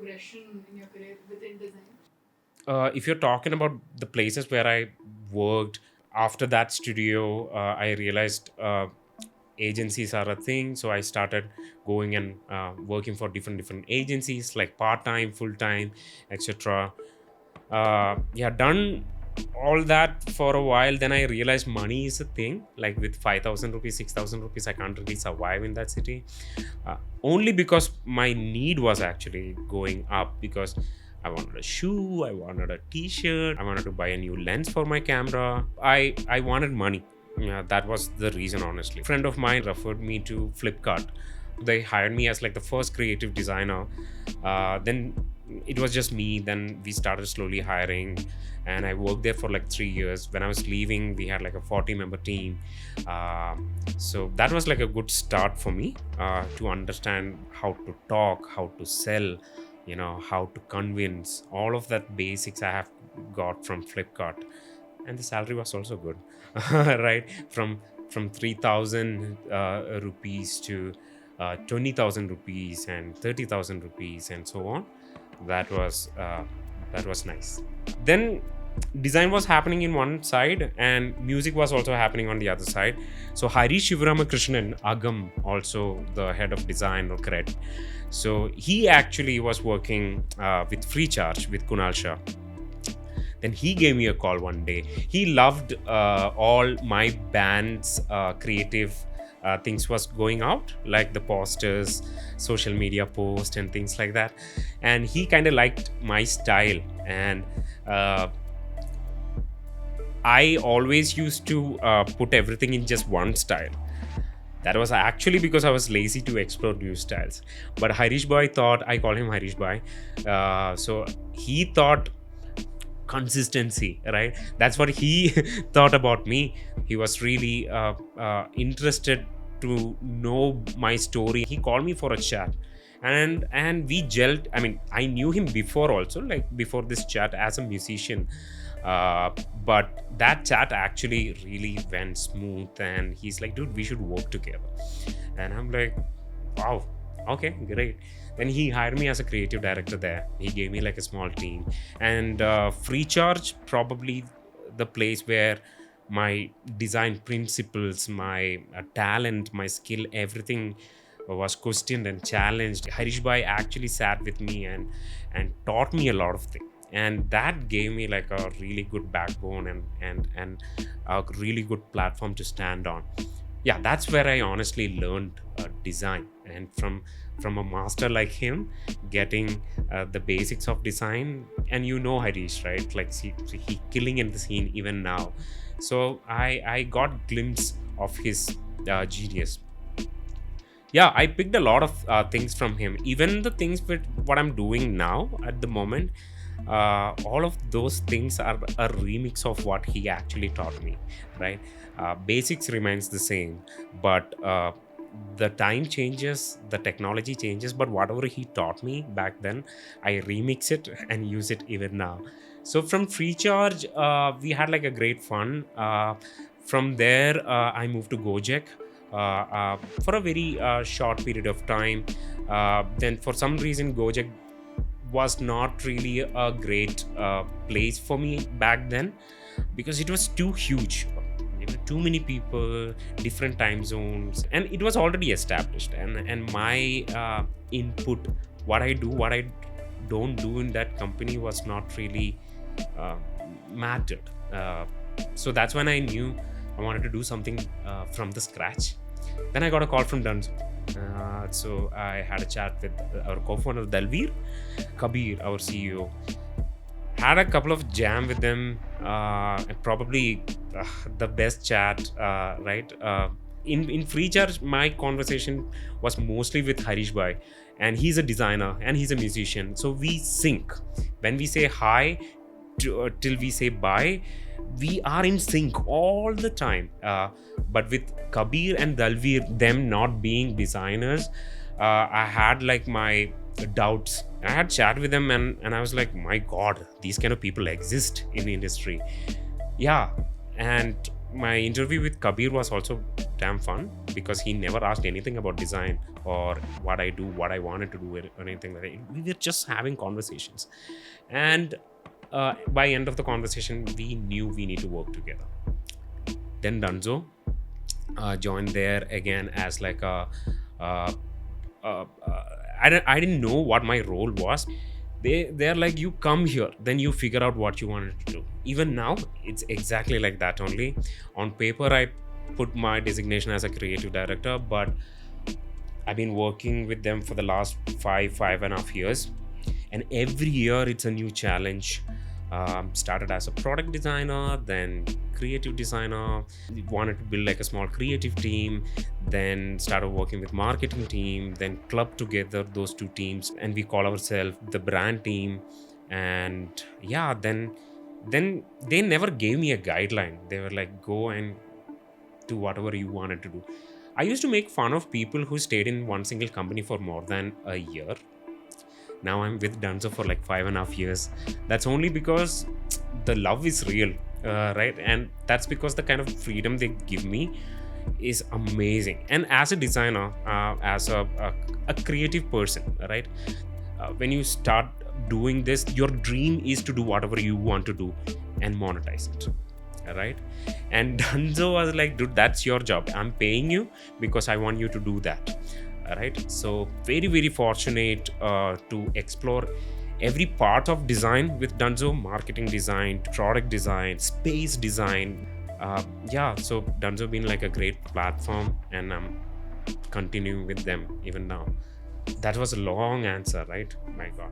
progression in your career within design? If you're talking about the places where I worked after that studio, I realized agencies are a thing. So I started going and working for different agencies, like part-time, full-time, etc. Yeah, done all that for a while. Then I realized money is a thing. Like with 5,000 rupees, 6,000 rupees, I can't really survive in that city. Only because my need was actually going up, because I wanted a shoe, I wanted a t-shirt, I wanted to buy a new lens for my camera. I wanted money. Yeah, that was the reason, honestly. A friend of mine referred me to Flipkart. They hired me as like the first creative designer. Then it was just me. Then we started slowly hiring, and I worked there for like 3 years. When I was leaving, we had like a 40-member team. So that was like a good start for me to understand how to talk, how to sell, how to convince. All of that basics I have got from Flipkart, and the salary was also good. Right, from 3,000 rupees to 20,000 rupees and 30,000 rupees and so on. That was nice. Then design was happening in one side and music was also happening on the other side. So Harish Sivaramakrishnan, Agam, also the head of design or credit, so he actually was working with Freecharge with Kunal Shah. Then he gave me a call one day. He loved all my band's creative things was going out, like the posters, social media posts and things like that. And he kind of liked my style. And I always used to put everything in just one style. That was actually because I was lazy to explore new styles. But Harish Boy thought, I call him Harish Boy. So he thought consistency, right? That's what he thought about me. He was really interested to know my story. He called me for a chat, and we gelled. I mean, I knew him before also, like before this chat, as a musician. But that chat actually really went smooth, and he's like, dude, we should work together. And I'm like, wow, okay, great. Then he hired me as a creative director there. He gave me like a small team. And Freecharge, probably the place where my design principles, my talent, my skill, everything was questioned and challenged. Harish Bhai actually sat with me and taught me a lot of things. And that gave me like a really good backbone and a really good platform to stand on. Yeah, that's where I honestly learned design. And from a master like him, getting the basics of design. And Harish, right? Like he killing in the scene even now. So I got glimpse of his genius. Yeah, I picked a lot of things from him, even the things with what I'm doing now at the moment. All of those things are a remix of what he actually taught me, right? Basics remains the same, but the time changes, the technology changes, but whatever he taught me back then, I remix it and use it even now. So from Freecharge, we had like a great fun. From there, I moved to Gojek for a very short period of time. Then for some reason, Gojek was not really a great place for me back then, because it was too huge. Too many people, different time zones, and it was already established. And my input, what I do, what I don't do in that company was not really mattered. So that's when I knew I wanted to do something from the scratch. Then I got a call from Dunzo. So I had a chat with our co-founder Dalveer, Kabir, our CEO. Had a couple of jam with them, and probably the best chat, right? In Freecharge, my conversation was mostly with Harish Bhai, and he's a designer and he's a musician. So we sync. When we say hi till we say bye, we are in sync all the time. But with Kabir and Dalveer, them not being designers, I had like my doubts. I had chat with them, and I was like, my God, these kind of people exist in the industry. Yeah. And my interview with Kabir was also damn fun because he never asked anything about design or what I do, what I wanted to do, or anything like that. We were just having conversations. And by end of the conversation, we knew we need to work together. Then Dunzo joined there again as like a I didn't know what my role was. They're like, you come here, then you figure out what you wanted to do. Even now, it's exactly like that only. On paper, I put my designation as a creative director, but I've been working with them for the last 5.5 years, and every year it's a new challenge. Started as a product designer, then creative designer, wanted to build like a small creative team, then started working with marketing team, then clubbed together those two teams, and we call ourselves the brand team. And yeah, then they never gave me a guideline. They were like, go and do whatever you wanted to do. I used to make fun of people who stayed in one single company for more than a year. Now I'm with Dunzo for like 5.5 years. That's only because the love is real, right? And that's because the kind of freedom they give me is amazing. And as a designer, as a creative person, right? When you start doing this, your dream is to do whatever you want to do and monetize it, right? And Dunzo was like, dude, that's your job. I'm paying you because I want you to do that. Right, so very, very fortunate to explore every part of design with Dunzo: marketing design, product design, space design. So Dunzo been like a great platform, and I'm continuing with them even now. That was a long answer, right? My God.